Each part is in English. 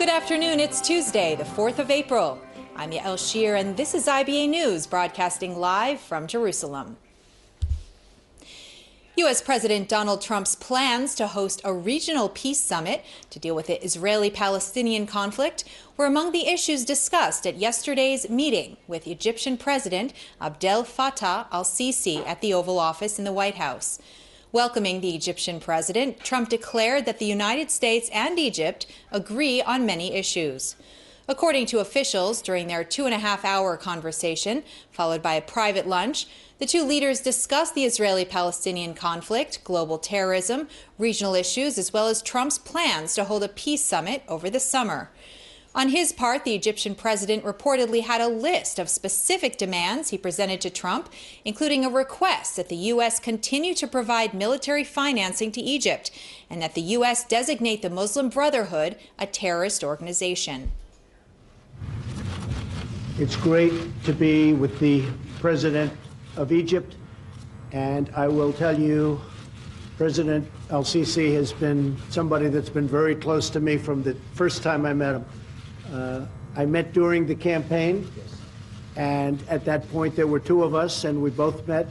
Good afternoon. It's Tuesday, the 4th of April. I'm Yael Shir, and this is IBA News, broadcasting live from Jerusalem. U.S. President Donald Trump's plans to host a regional peace summit to deal with the Israeli-Palestinian conflict were among the issues discussed at yesterday's meeting with Egyptian President Abdel Fattah al-Sisi at the Oval Office in the White House. Welcoming the Egyptian president, Trump declared that the United States and Egypt agree on many issues. According to officials, during their 2.5-hour conversation, followed by a private lunch, the two leaders discussed the Israeli-Palestinian conflict, global terrorism, regional issues, as well as Trump's plans to hold a peace summit over the summer. On his part, the Egyptian president reportedly had a list of specific demands he presented to Trump, including a request that the U.S. continue to provide military financing to Egypt and that the U.S. designate the Muslim Brotherhood a terrorist organization. It's great to be with the president of Egypt, and I will tell you, President al-Sisi has been somebody that's been very close to me from the first time I met him. I met during the campaign, and at that point there were two of us, and we both met,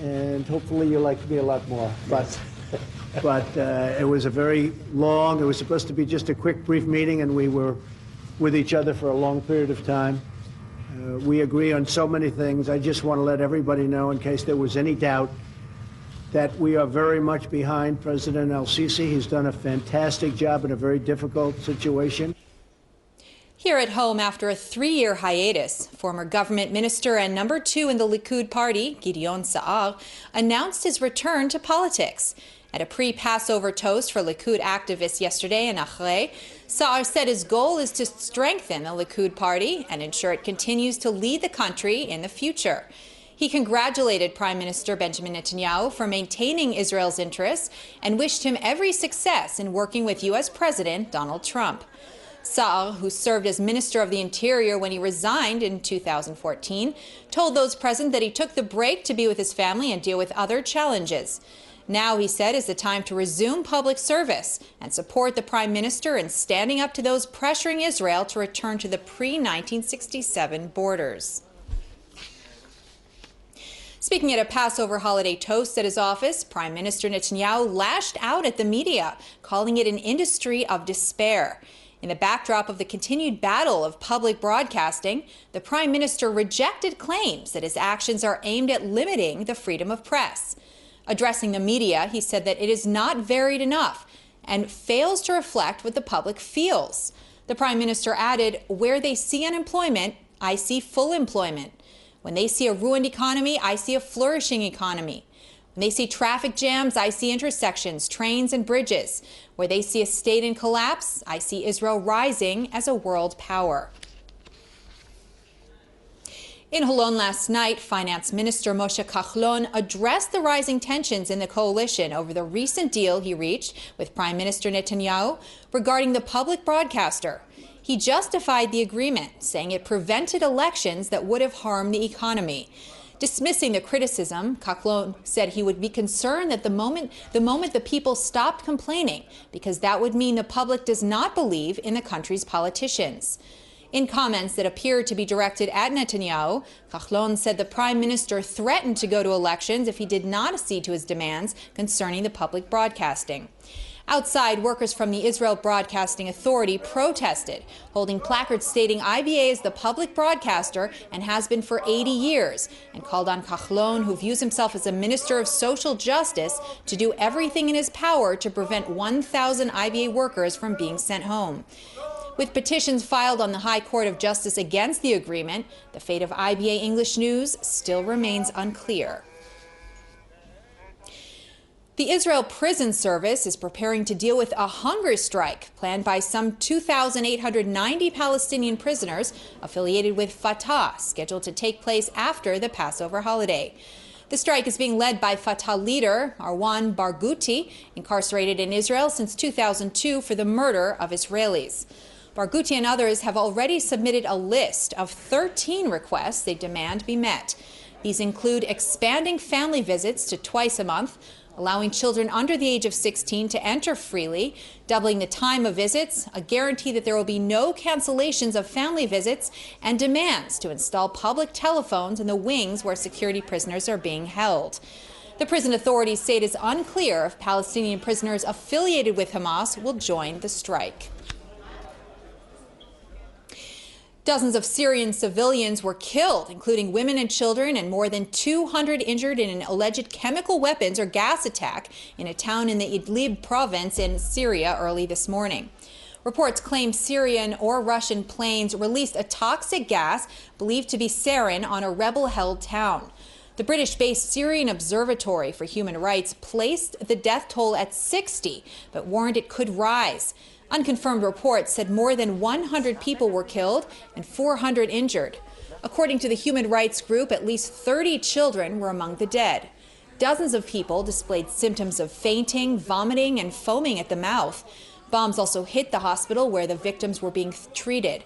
and hopefully you liked me a lot more. But it was a very long, it was supposed to be just a quick, brief meeting, and we were with each other for a long period of time. We agree on so many things. I just want to let everybody know, in case there was any doubt, that we are very much behind President al-Sisi. He's done a fantastic job in a very difficult situation. Here at home, after a 3-year hiatus, former government minister and number 2 in the Likud party, Gideon Sa'ar, announced his return to politics. At a pre-Passover toast for Likud activists yesterday in Achrei, Sa'ar said his goal is to strengthen the Likud party and ensure it continues to lead the country in the future. He congratulated Prime Minister Benjamin Netanyahu for maintaining Israel's interests and wished him every success in working with U.S. President Donald Trump. Sa'ar, who served as Minister of the Interior when he resigned in 2014, told those present that he took the break to be with his family and deal with other challenges. Now, he said, is the time to resume public service and support the Prime Minister in standing up to those pressuring Israel to return to the pre-1967 borders. Speaking at a Passover holiday toast at his office, Prime Minister Netanyahu lashed out at the media, calling it an industry of despair. In the backdrop of the continued battle of public broadcasting, the Prime Minister rejected claims that his actions are aimed at limiting the freedom of press. Addressing the media, he said that it is not varied enough and fails to reflect what the public feels. The Prime Minister added, "Where they see unemployment, I see full employment. When they see a ruined economy, I see a flourishing economy. When they see traffic jams, I see intersections, trains, and bridges. Where they see a state in collapse, I see Israel rising as a world power." In Holon last night, Finance Minister Moshe Kahlon addressed the rising tensions in the coalition over the recent deal he reached with Prime Minister Netanyahu regarding the public broadcaster. He justified the agreement, saying it prevented elections that would have harmed the economy. Dismissing the criticism, Kahlon said he would be concerned that the moment the people stopped complaining, because that would mean the public does not believe in the country's politicians. In comments that appeared to be directed at Netanyahu, Kahlon said the Prime Minister threatened to go to elections if he did not accede to his demands concerning the public broadcasting. Outside, workers from the Israel Broadcasting Authority protested, holding placards stating IBA is the public broadcaster and has been for 80 years, and called on Kahlon, who views himself as a minister of social justice, to do everything in his power to prevent 1,000 IBA workers from being sent home. With petitions filed on the High Court of Justice against the agreement, the fate of IBA English News still remains unclear. The Israel Prison Service is preparing to deal with a hunger strike planned by some 2,890 Palestinian prisoners affiliated with Fatah, scheduled to take place after the Passover holiday. The strike is being led by Fatah leader Marwan Barghouti, incarcerated in Israel since 2002 for the murder of Israelis. Barghouti and others have already submitted a list of 13 requests they demand be met. These include expanding family visits to twice a month, allowing children under the age of 16 to enter freely, doubling the time of visits, a guarantee that there will be no cancellations of family visits, and demands to install public telephones in the wings where security prisoners are being held. The prison authorities say it is unclear if Palestinian prisoners affiliated with Hamas will join the strike. Dozens of Syrian civilians were killed, including women and children, and more than 200 injured in an alleged chemical weapons or gas attack in a town in the Idlib province in Syria early this morning. Reports claim Syrian or Russian planes released a toxic gas believed to be sarin on a rebel-held town. The British-based Syrian Observatory for Human Rights placed the death toll at 60, but warned it could rise. Unconfirmed reports said more than 100 people were killed and 400 injured. According to the human rights group, at least 30 children were among the dead. Dozens of people displayed symptoms of fainting, vomiting, and foaming at the mouth. Bombs also hit the hospital where the victims were being treated.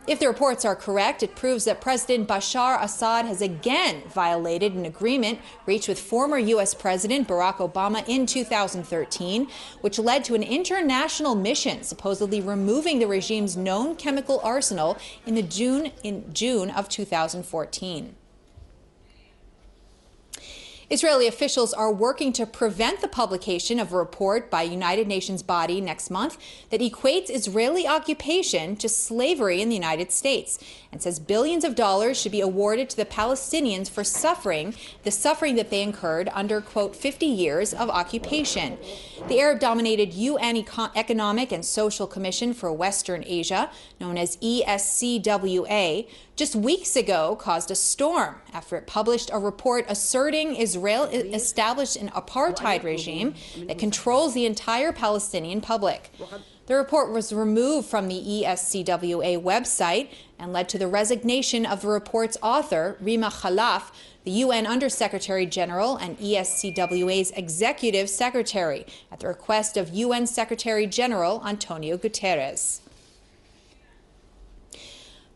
If the reports are correct, it proves that President Bashar Assad has again violated an agreement reached with former U.S. President Barack Obama in 2013, which led to an international mission supposedly removing the regime's known chemical arsenal in June of 2014. Israeli officials are working to prevent the publication of a report by a United Nations body next month that equates Israeli occupation to slavery in the United States and says billions of dollars should be awarded to the Palestinians for the suffering that they incurred under, quote, 50 years of occupation. The Arab-dominated UN Economic and Social Commission for Western Asia, known as ESCWA, just weeks ago caused a storm after it published a report asserting Israel established an apartheid regime that controls the entire Palestinian public. The report was removed from the ESCWA website and led to the resignation of the report's author, Rima Khalaf, the UN Undersecretary General and ESCWA's Executive Secretary, at the request of UN Secretary General Antonio Guterres.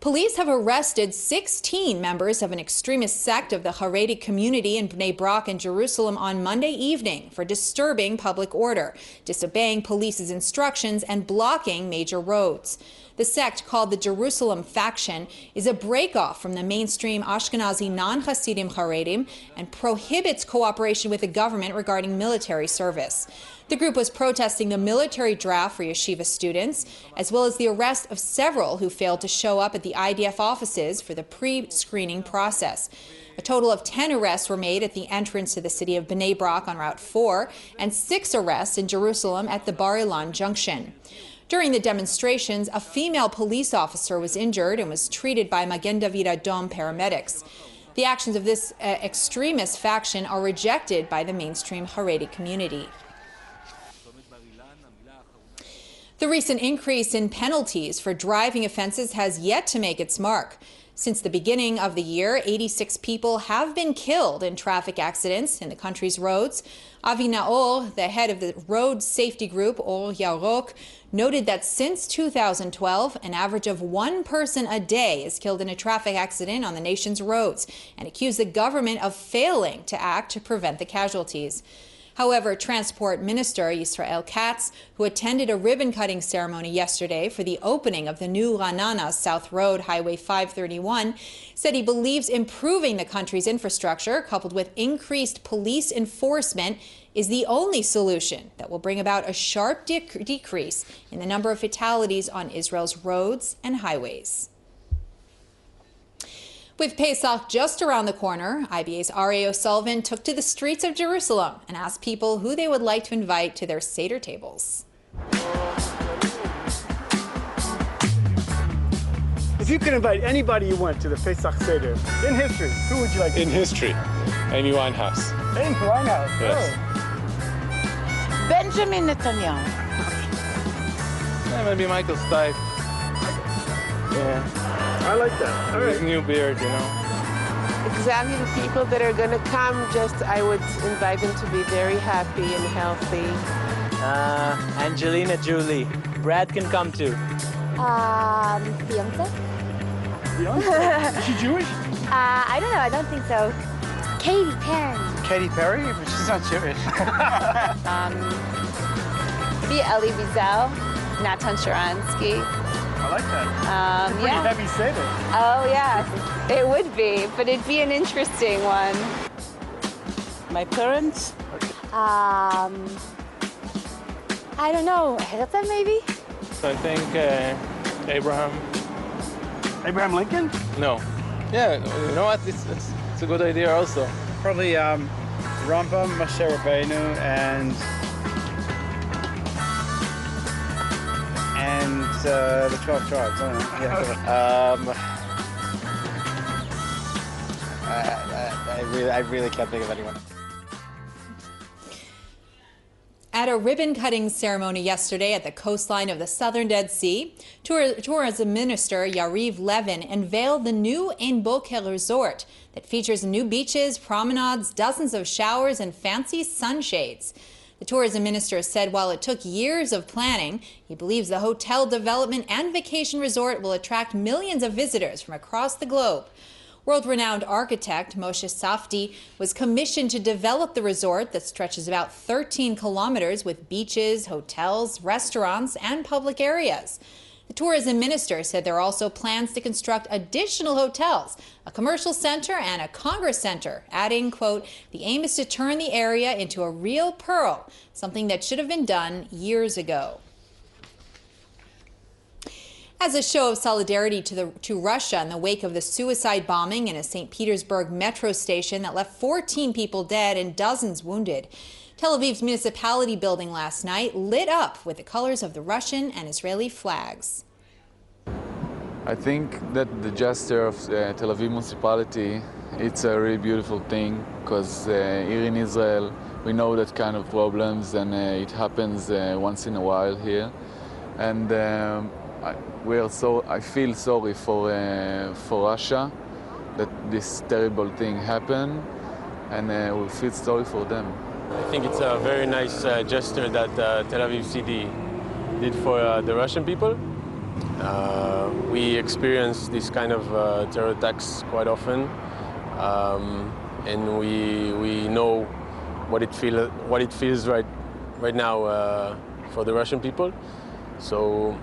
Police have arrested 16 members of an extremist sect of the Haredi community in Bnei Brak in Jerusalem on Monday evening for disturbing public order, disobeying police's instructions, and blocking major roads. The sect, called the Jerusalem Faction, is a breakoff from the mainstream Ashkenazi non-Hasidim Haredim and prohibits cooperation with the government regarding military service. The group was protesting the military draft for yeshiva students, as well as the arrest of several who failed to show up at the IDF offices for the pre-screening process. A total of 10 arrests were made at the entrance to the city of Bnei Brak on Route 4 and 6 arrests in Jerusalem at the Bar Ilan junction. During the demonstrations, a female police officer was injured and was treated by Magen David Adom paramedics. The actions of this extremist faction are rejected by the mainstream Haredi community. The recent increase in penalties for driving offenses has yet to make its mark. Since the beginning of the year, 86 people have been killed in traffic accidents in the country's roads. Avi Naor, the head of the road safety group Or Yarok, noted that since 2012, an average of 1 person a day is killed in a traffic accident on the nation's roads, and accused the government of failing to act to prevent the casualties. However, Transport Minister Yisrael Katz, who attended a ribbon-cutting ceremony yesterday for the opening of the new Ra'anana South Road Highway 531, said he believes improving the country's infrastructure, coupled with increased police enforcement, is the only solution that will bring about a sharp decrease in the number of fatalities on Israel's roads and highways. With Pesach just around the corner, IBA's Aryeh O'Sullivan took to the streets of Jerusalem and asked people who they would like to invite to their Seder tables. If you could invite anybody you want to the Pesach Seder in history, who would you like to In history, Amy Winehouse. Amy Winehouse. Yes. Oh. Benjamin Netanyahu. Maybe Michael Stipe. Yeah. I like that. All His right. new beard, you know. Exactly the people that are going to come, I would invite them to be very happy and healthy. Angelina Jolie. Brad can come too. Beyonce? Beyonce? Is she Jewish? I don't know. I don't think so. Katy Perry. Katy Perry, but she's not Jewish. Maybe Elie Wiesel, Natan Sharansky. I like that. It's a pretty Yeah. heavy seder. Oh, yeah, it would be, but it'd be an interesting one. My parents? I don't know, Herta maybe? I think Abraham. Abraham Lincoln? No. Yeah, you know what? It's a good idea also. Probably Rambam, Moshe Rabbeinu, and the 12 tribes. I don't know. I really can't think of anyone. At a ribbon-cutting ceremony yesterday at the coastline of the southern Dead Sea, Tourism Minister Yariv Levin unveiled the new Ein Boker resort that features new beaches, promenades, dozens of showers, and fancy sunshades. The tourism minister said while it took years of planning, he believes the hotel development and vacation resort will attract millions of visitors from across the globe. World-renowned architect Moshe Safdie was commissioned to develop the resort that stretches about 13 kilometers with beaches, hotels, restaurants, and public areas. The tourism minister said there are also plans to construct additional hotels, a commercial center, and a congress center, adding, quote, "The aim is to turn the area into a real pearl, something that should have been done years ago." As a show of solidarity to Russia in the wake of the suicide bombing in a St. Petersburg metro station that left 14 people dead and dozens wounded, Tel Aviv's municipality building last night lit up with the colors of the Russian and Israeli flags. I think that the gesture of the Tel Aviv municipality, it's a really beautiful thing because here in Israel we know that kind of problems and it happens once in a while here. And I feel sorry for Russia that this terrible thing happened, and we feel sorry for them. I think it's a very nice gesture that Tel Aviv city did for the Russian people. We experience this kind of terror attacks quite often, and we know what it feels right now for the Russian people. So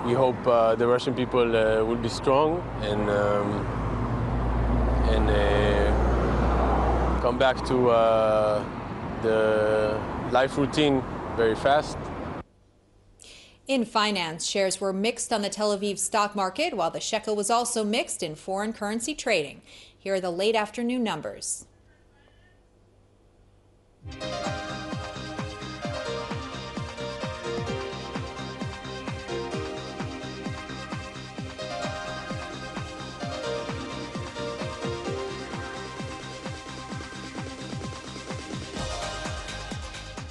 we hope the Russian people will be strong and come back to the life routine very fast. In finance, shares were mixed on the Tel Aviv stock market, while the shekel was also mixed in foreign currency trading. Here are the late afternoon numbers.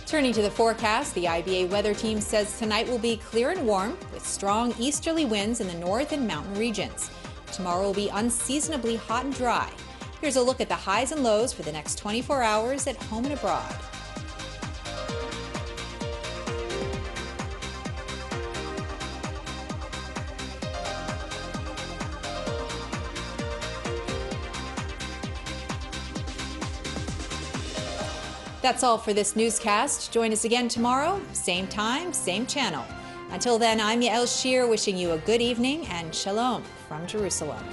Turning to the forecast, the IBA weather team says tonight will be clear and warm with strong easterly winds in the north and mountain regions. Tomorrow will be unseasonably hot and dry. Here's a look at the highs and lows for the next 24 hours at home and abroad. That's all for this newscast. Join us again tomorrow, same time, same channel. Until then, I'm Yael Shir wishing you a good evening and shalom from Jerusalem.